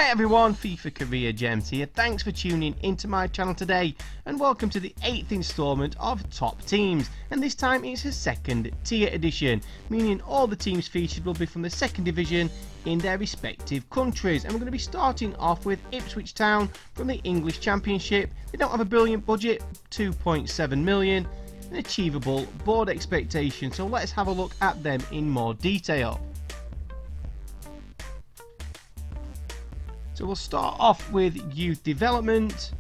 Hi everyone, FIFA Career Gems here. Thanks for tuning into my channel today and welcome to the 8th installment of Top Teams, and this time it's a second tier edition, meaning all the teams featured will be from the second division in their respective countries. And we're going to be starting off with Ipswich Town from the English Championship. They don't have a brilliant budget, 2.7 million, an achievable board expectation, so let's have a look at them in more detail. So we'll start off with youth development.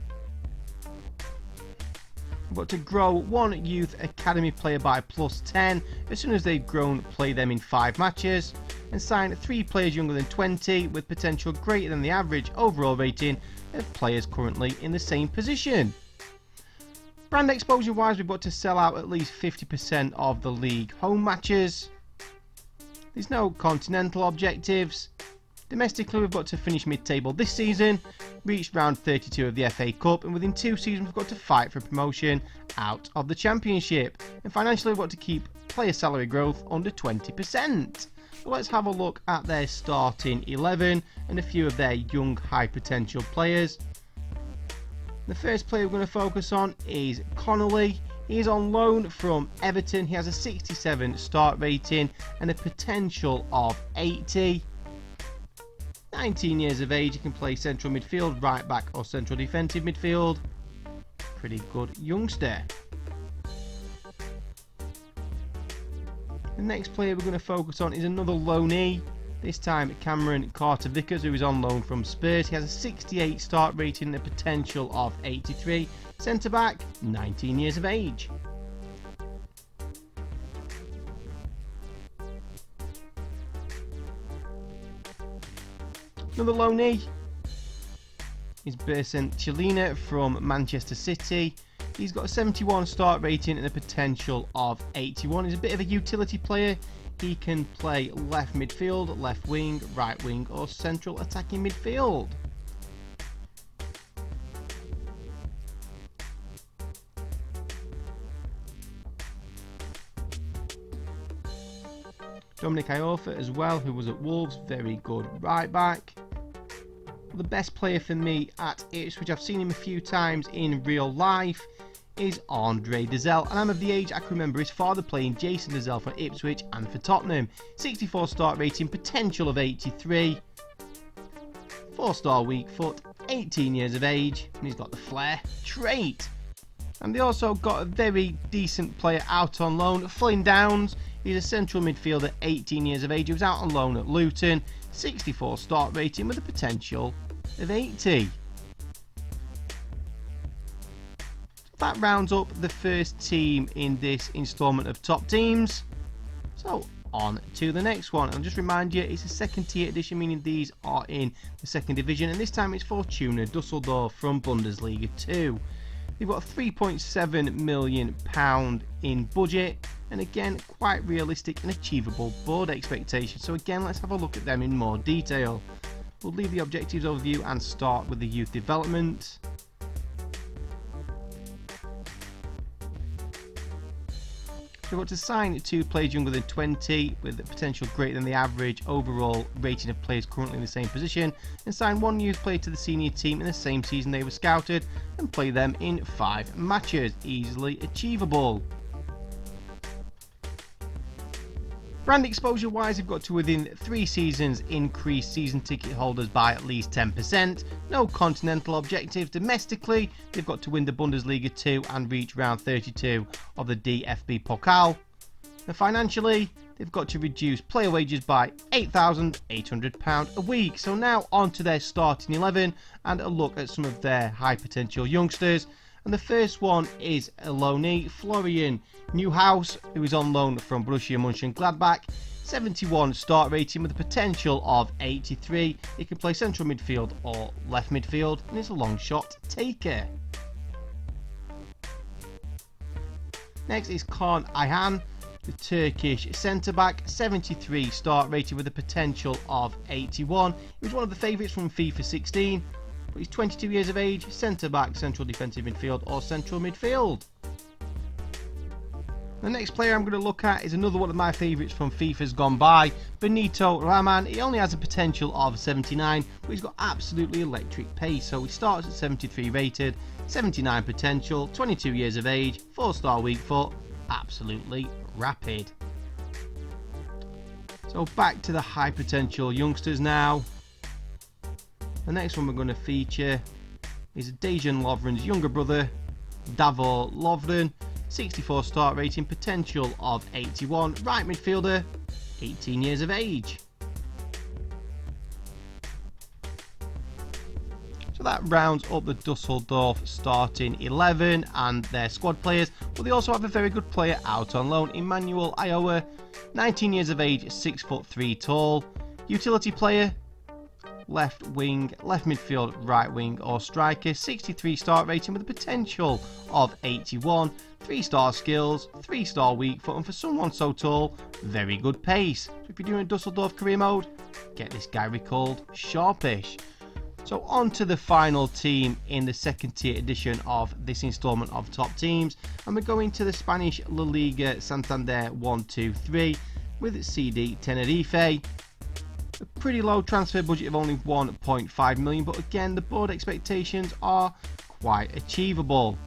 We've got to grow one youth academy player by +10. As soon as they've grown, play them in 5 matches. And sign 3 players younger than 20 with potential greater than the average overall rating of players currently in the same position. Brand exposure wise, we've got to sell out at least 50% of the league home matches. There's no continental objectives. Domestically, we've got to finish mid-table this season, reach round 32 of the FA Cup, and within 2 seasons we've got to fight for promotion out of the Championship. And financially, we've got to keep player salary growth under 20%. So let's have a look at their starting 11 and a few of their young high potential players. The first player we're going to focus on is Connolly. He is on loan from Everton. He has a 67 start rating and a potential of 80. 19 years of age, he can play central midfield, right back or central defensive midfield. Pretty good youngster. The next player we're going to focus on is another loanee. This time Cameron Carter-Vickers, who is on loan from Spurs. He has a 68 start rating and a potential of 83. Centre back, 19 years of age. Another loanee is Bersen Chilina from Manchester City. He's got a 71 start rating and a potential of 81. He's a bit of a utility player. He can play left midfield, left wing, right wing or central attacking midfield. Dominic Iorfa as well, who was at Wolves, very good right back. The best player for me at Ipswich, I've seen him a few times in real life, is Andre Dazelle, and I'm of the age I can remember his father playing Jason Dazelle for Ipswich and for Tottenham. 64 start rating, potential of 83, 4-star weak foot, 18 years of age, and he's got the flair trait. And they also got a very decent player out on loan, Flynn Downs. He's a central midfielder, 18 years of age. He was out on loan at Luton, 64 start rating with a potential of 80. That rounds up the first team in this instalment of Top Teams. So on to the next one. I'll just remind you, it's a second tier edition, meaning these are in the second division, and this time it's Fortuna Düsseldorf from Bundesliga 2. They've got a £3.7 million in budget, and again quite realistic and achievable board expectations. So again, let's have a look at them in more detail. We'll leave the objectives overview and start with the youth development. So we've got to sign 2 players younger than 20 with a potential greater than the average overall rating of players currently in the same position, and sign 1 youth player to the senior team in the same season they were scouted and play them in 5 matches, easily achievable. Brand exposure wise, we've got to within 3 seasons increase season ticket holders by at least 10%. No continental objective. Domestically, they've got to win the Bundesliga 2 and reach round 32 of the DFB Pokal. And financially, they've got to reduce player wages by £8,800 a week. So now on to their starting 11 and a look at some of their high potential youngsters. And the first one is a loanee, Florian Neuhaus, who is on loan from Borussia Mönchengladbach. 71 start rating with a potential of 83. He can play central midfield or left midfield, and is a long shot taker. Next is Kaan Ayhan, the Turkish centre-back. 73 start rating with a potential of 81. He was one of the favourites from FIFA18. But he's 22 years of age, centre-back, central defensive midfield or central midfield. The next player I'm going to look at is another one of my favourites from FIFA's gone by, Benito Raman. He only has a potential of 79, but he's got absolutely electric pace. So he starts at 73 rated, 79 potential, 22 years of age, 4-star weak foot, absolutely rapid. So back to the high potential youngsters now. The next one we're going to feature is Dejan Lovren's younger brother, Davor Lovren. 64 start rating, potential of 81, right midfielder, 18 years of age. So that rounds up the Düsseldorf starting 11 and their squad players, but they also have a very good player out on loan, Emmanuel Iowa, 19 years of age, 6'3" tall, utility player, left wing, left midfield, right wing or striker, 63 start rating with a potential of 81, 3-star skills, 3-star weak foot, and for someone so tall, very good pace. So if you're doing a Düsseldorf career mode, get this guy recalled sharpish. So on to the final team in the second tier edition of this installment of top teams, and we're going to the Spanish La Liga Santander 1-2-3 with CD Tenerife. A pretty low transfer budget of only 1.5 million, but again the board expectations are quite achievable.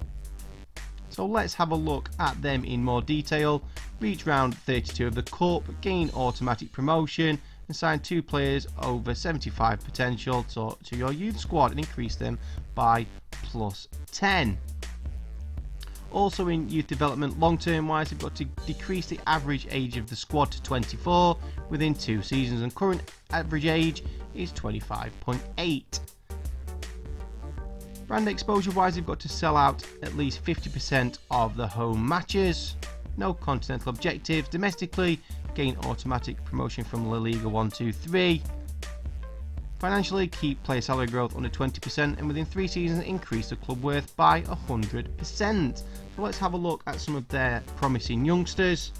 So let's have a look at them in more detail. Reach round 32 of the cup, gain automatic promotion, and sign 2 players over 75 potential to your youth squad and increase them by +10. Also in youth development, long term wise, we've got to decrease the average age of the squad to 24 within 2 seasons, and current average age is 25.8. Brand exposure wise, we've got to sell out at least 50% of the home matches. No continental objectives. Domestically, gain automatic promotion from La Liga 1-2-3. Financially, keep player salary growth under 20%, and within 3 seasons increase the club worth by 100%. So let's have a look at some of their promising youngsters.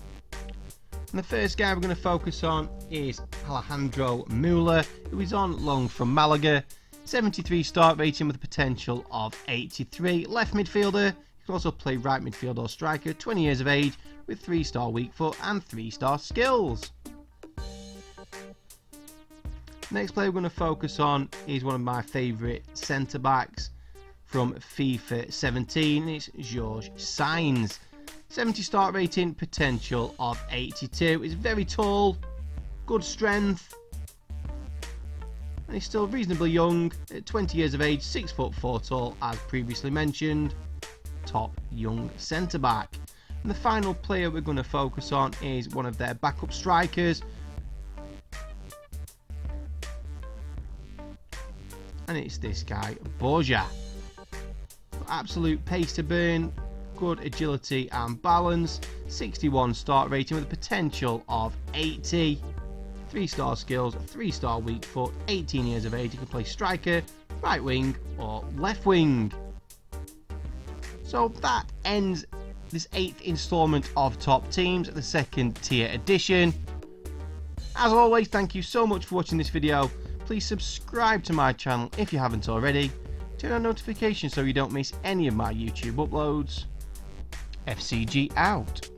And the first guy we're going to focus on is Alejandro Muller, who is on loan from Malaga. 73 start rating with a potential of 83. Left midfielder. He can also play right midfield or striker. 20 years of age with 3-star weak foot and 3-star skills. Next player we're going to focus on is one of my favourite centre backs from FIFA 17. It's George Sainz. 70 start rating, potential of 82. He's very tall, good strength, and he's still reasonably young, at 20 years of age, 6'4" tall, as previously mentioned. Top young centre back. And the final player we're going to focus on is one of their backup strikers, and it's this guy, Borja. Absolute pace to burn, good agility and balance, 61 start rating with a potential of 80, 3-star skills, 3-star weak foot, 18 years of age. He can play striker, right wing or left wing. So that ends this 8th installment of Top Teams, the second tier edition. As always, thank you so much for watching this video. Please subscribe to my channel if you haven't already. Turn on notifications so you don't miss any of my YouTube uploads. FCG out.